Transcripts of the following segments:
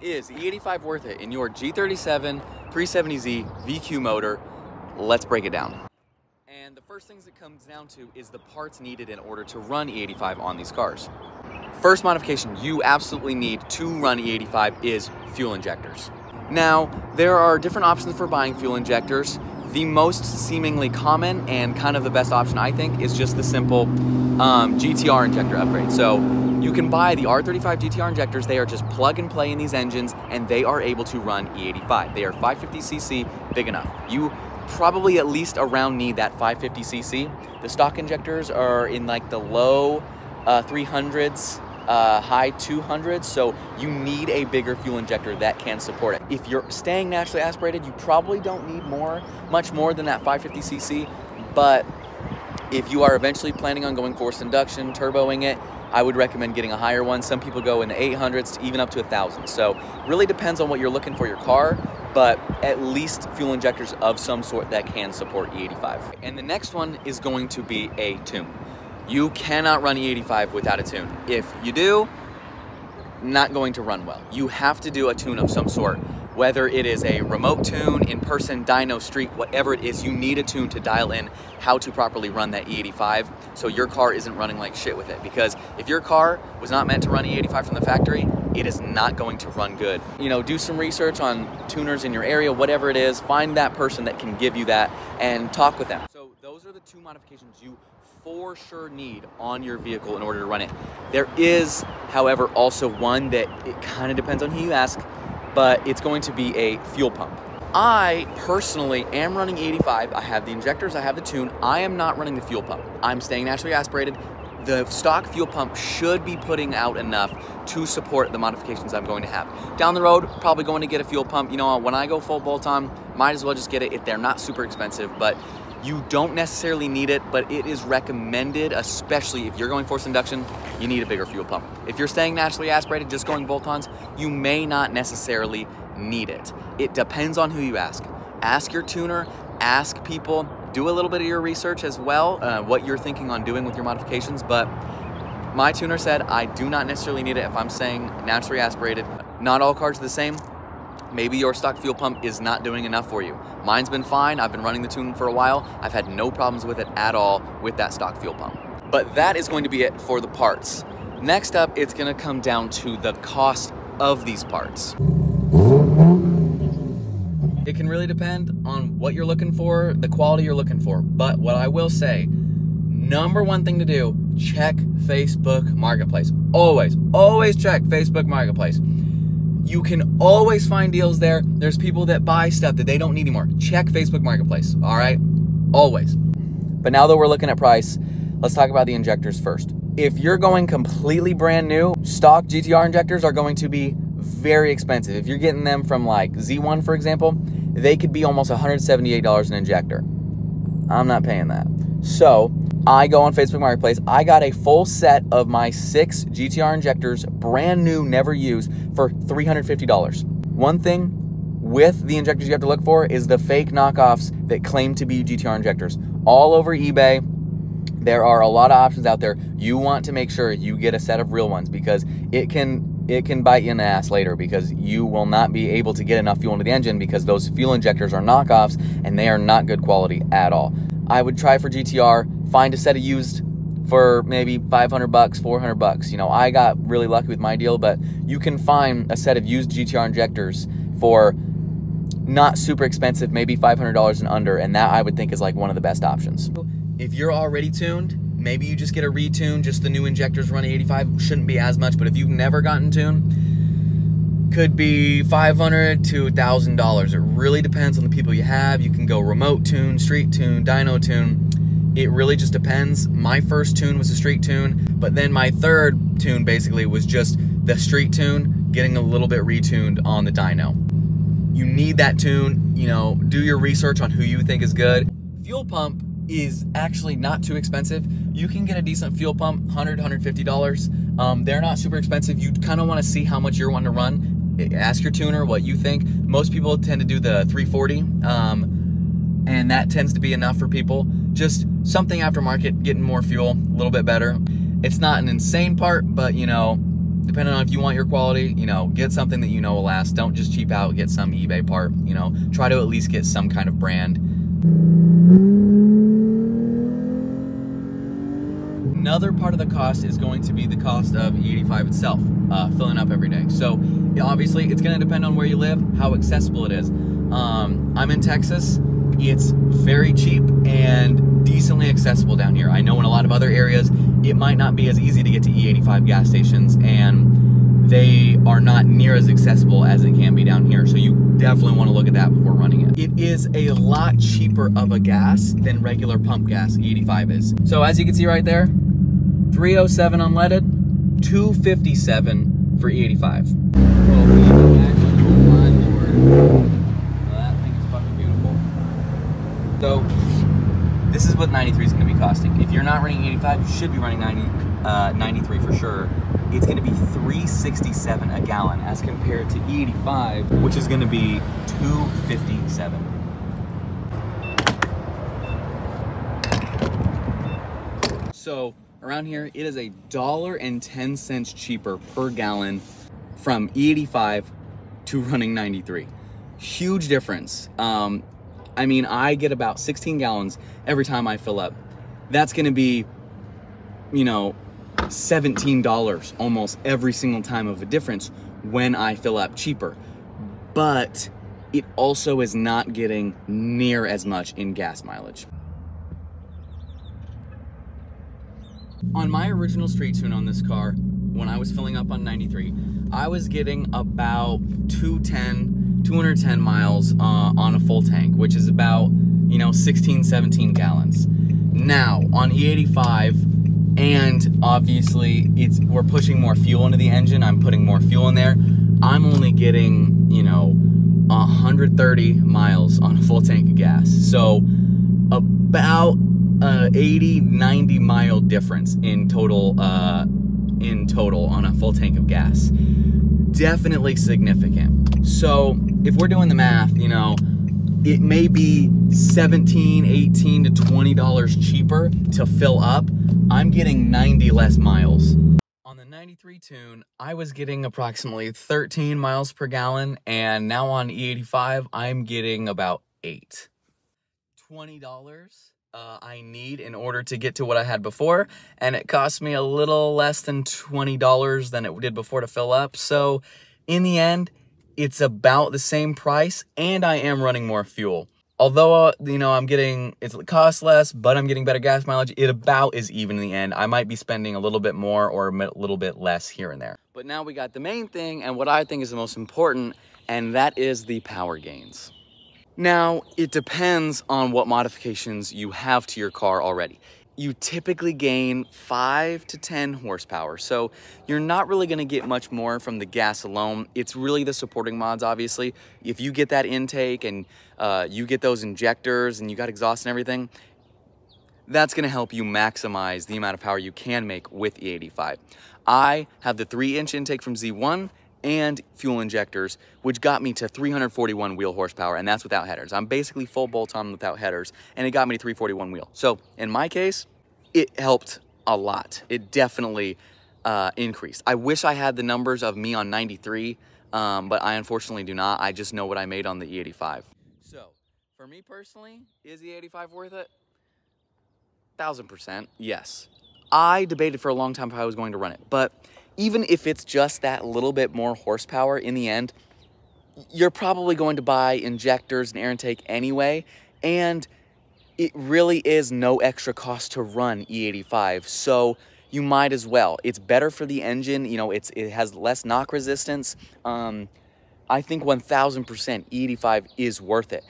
Is E85 worth it in your G37 370Z VQ motor? Let's break it down. And the first things it comes down to is the parts needed in order to run E85 on these cars. First modification you absolutely need to run E85 is fuel injectors. Now, there are different options for buying fuel injectors. The most seemingly common and kind of the best option, I think, is just the simple GTR injector upgrade. So you can buy the R35 GTR injectors. They are just plug and play in these engines, and they are able to run E85. They are 550cc, big enough. You probably at least around need that 550cc. The stock injectors are in like the low 300s, high 200s, so you need a bigger fuel injector that can support it. If you're staying naturally aspirated, you probably don't need much more than that 550cc, but if you are eventually planning on going forced induction, turboing it, I would recommend getting a higher one. Some people go in the 800s, even up to 1,000. So really depends on what you're looking for your car, but at least fuel injectors of some sort that can support E85. And the next one is going to be a tune. You cannot run E85 without a tune. If you do, not going to run well. You have to do a tune of some sort. Whether it is a remote tune, in-person, dyno, street, whatever it is, you need a tune to dial in how to properly run that E85 so your car isn't running like shit with it. Because if your car was not meant to run E85 from the factory, it is not going to run good. You know, do some research on tuners in your area, whatever it is, find that person that can give you that and talk with them. So those are the two modifications you for sure need on your vehicle in order to run it. There is, however, also one that it kind of depends on who you ask, but it's going to be a fuel pump. I personally am running E85. I have the injectors, I have the tune. I am not running the fuel pump. I'm staying naturally aspirated. The stock fuel pump should be putting out enough to support the modifications I'm going to have. Down the road, probably going to get a fuel pump. You know, when I go full bolt on, might as well just get it if they're not super expensive, but you don't necessarily need it, but it is recommended, especially if you're going forced induction, you need a bigger fuel pump. If you're staying naturally aspirated, just going bolt-ons, you may not necessarily need it. It depends on who you ask. Ask your tuner, ask people, do a little bit of your research as well, what you're thinking on doing with your modifications, but my tuner said I do not necessarily need it if I'm staying naturally aspirated. Not all cars are the same. Maybe your stock fuel pump is not doing enough for you. Mine's been fine. I've been running the tune for a while. I've had no problems with it at all with that stock fuel pump. But that is going to be it for the parts. Next up, it's going to come down to the cost of these parts. It can really depend on what you're looking for, the quality you're looking for. But what I will say, number one thing to do, check Facebook Marketplace. Always check Facebook Marketplace. You can always find deals there. There's people that buy stuff that they don't need anymore. Check Facebook Marketplace, all right? Always. But now that we're looking at price, let's talk about the injectors first. If you're going completely brand new, stock GTR injectors are going to be very expensive. If you're getting them from like Z1, for example, they could be almost $178 an injector. I'm not paying that. So I go on Facebook Marketplace. I got a full set of my 6 GTR injectors, brand new, never used, for $350. One thing with the injectors you have to look for is the fake knockoffs that claim to be GTR injectors. All over eBay, there are a lot of options out there. You want to make sure you get a set of real ones because it can bite you in the ass later because you will not be able to get enough fuel into the engine because those fuel injectors are knockoffs and they are not good quality at all. I would try for GTR, find a set of used for maybe 500 bucks, 400 bucks. You know, I got really lucky with my deal, but you can find a set of used GTR injectors for not super expensive, maybe $500 and under, and that I would think is like one of the best options. If you're already tuned, maybe you just get a retune, just the new injectors running 85, shouldn't be as much, but if you've never gotten tuned, could be $500 to $1,000. It really depends on the people you have. You can go remote tune, street tune, dyno tune. It really just depends. My first tune was a street tune, but then my third tune basically was just the street tune, getting a little bit retuned on the dyno. You need that tune, you know, do your research on who you think is good. Fuel pump is actually not too expensive. You can get a decent fuel pump, $100, $150. They're not super expensive. You kind of want to see how much you're wanting to run. Ask your tuner what you think. Most people tend to do the 340, and that tends to be enough for people. Just something aftermarket, getting more fuel, a little bit better. It's not an insane part, but you know, depending on if you want your quality, you know, get something that you know will last. Don't just cheap out, get some eBay part, you know, try to at least get some kind of brand. Another part of the cost is going to be the cost of E85 itself, filling up every day. So obviously it's going to depend on where you live, how accessible it is. I'm in Texas. It's very cheap and decently accessible down here. I know in a lot of other areas, it might not be as easy to get to E85 gas stations, and they are not near as accessible as it can be down here. So you definitely want to look at that before running it. It is a lot cheaper of a gas than regular pump gas, E85 is. So as you can see right there, 307 unleaded, 257 for E85. Well, we go actually a lot lower. That thing is fucking beautiful. So this is what 93 is going to be costing. If you're not running 85, you should be running 93 for sure. It's going to be $3.67 a gallon as compared to E85, which is going to be $2.57. So around here, it is $1.10 cheaper per gallon from E85 to running 93. Huge difference. I mean, I get about 16 gallons every time I fill up. That's gonna be, you know, $17 almost every single time of a difference when I fill up cheaper. But it also is not getting near as much in gas mileage. On my original street tune on this car, when I was filling up on 93, I was getting about 210 miles on a full tank, which is about, you know, 16, 17 gallons. Now, on E85, and obviously we're pushing more fuel into the engine, I'm putting more fuel in there, I'm only getting, you know, 130 miles on a full tank of gas. So about 80, 90 mile difference in total on a full tank of gas. Definitely significant. So if we're doing the math, you know, it may be $17, $18 to $20 cheaper to fill up. I'm getting 90 less miles. On the 93 tune, I was getting approximately 13 miles per gallon, and now on E85, I'm getting about 8. $20 I need in order to get to what I had before, and it cost me a little less than $20 than it did before to fill up. So in the end, it's about the same price, and I am running more fuel. Although, you know, it costs less, but I'm getting better gas mileage, it about is even in the end. I might be spending a little bit more or a little bit less here and there. But now we got the main thing, and what I think is the most important, and that is the power gains. Now, it depends on what modifications you have to your car already. You typically gain 5 to 10 horsepower, so you're not really gonna get much more from the gas alone. It's really the supporting mods, obviously. If you get that intake and you get those injectors and you got exhaust and everything, that's gonna help you maximize the amount of power you can make with E85. I have the 3-inch intake from Z1 and fuel injectors, which got me to 341 wheel horsepower, and that's without headers. I'm basically full bolt-on without headers, and it got me to 341 wheel. So in my case, it helped a lot. It definitely increased. I wish I had the numbers of me on 93, but I unfortunately do not. I just know what I made on the E85. So for me personally, is the E85 worth it? 1000%, yes. I debated for a long time if I was going to run it, but even if it's just that little bit more horsepower in the end, you're probably going to buy injectors and air intake anyway, and it really is no extra cost to run E85, so you might as well. It's better for the engine, you know, it has less knock resistance. I think 1000% E85 is worth it.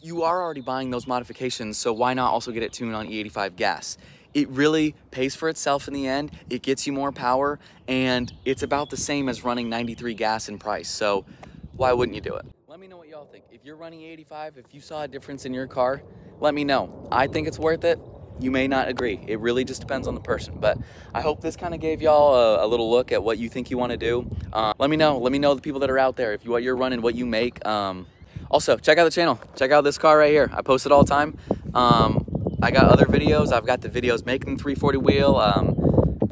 You are already buying those modifications, so why not also get it tuned on E85 gas? It really pays for itself in the end. It gets you more power, and it's about the same as running 93 gas in price. So why wouldn't you do it? Let me know what y'all think. If you're running 85, if you saw a difference in your car, let me know. I think it's worth it. You may not agree. It really just depends on the person. But I hope this kind of gave y'all a little look at what you think you want to do. Let me know. Let me know the people that are out there, what you're running, what you make. Also, check out the channel. Check out this car right here. I post it all the time. I got other videos. I've got the videos making the 340 wheel.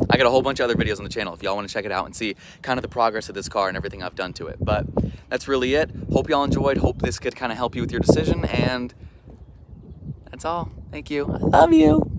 I got a whole bunch of other videos on the channel if y'all want to check it out and see kind of the progress of this car and everything I've done to it. But that's really it. Hope y'all enjoyed. Hope this could kind of help you with your decision, and that's all. Thank you. I love you.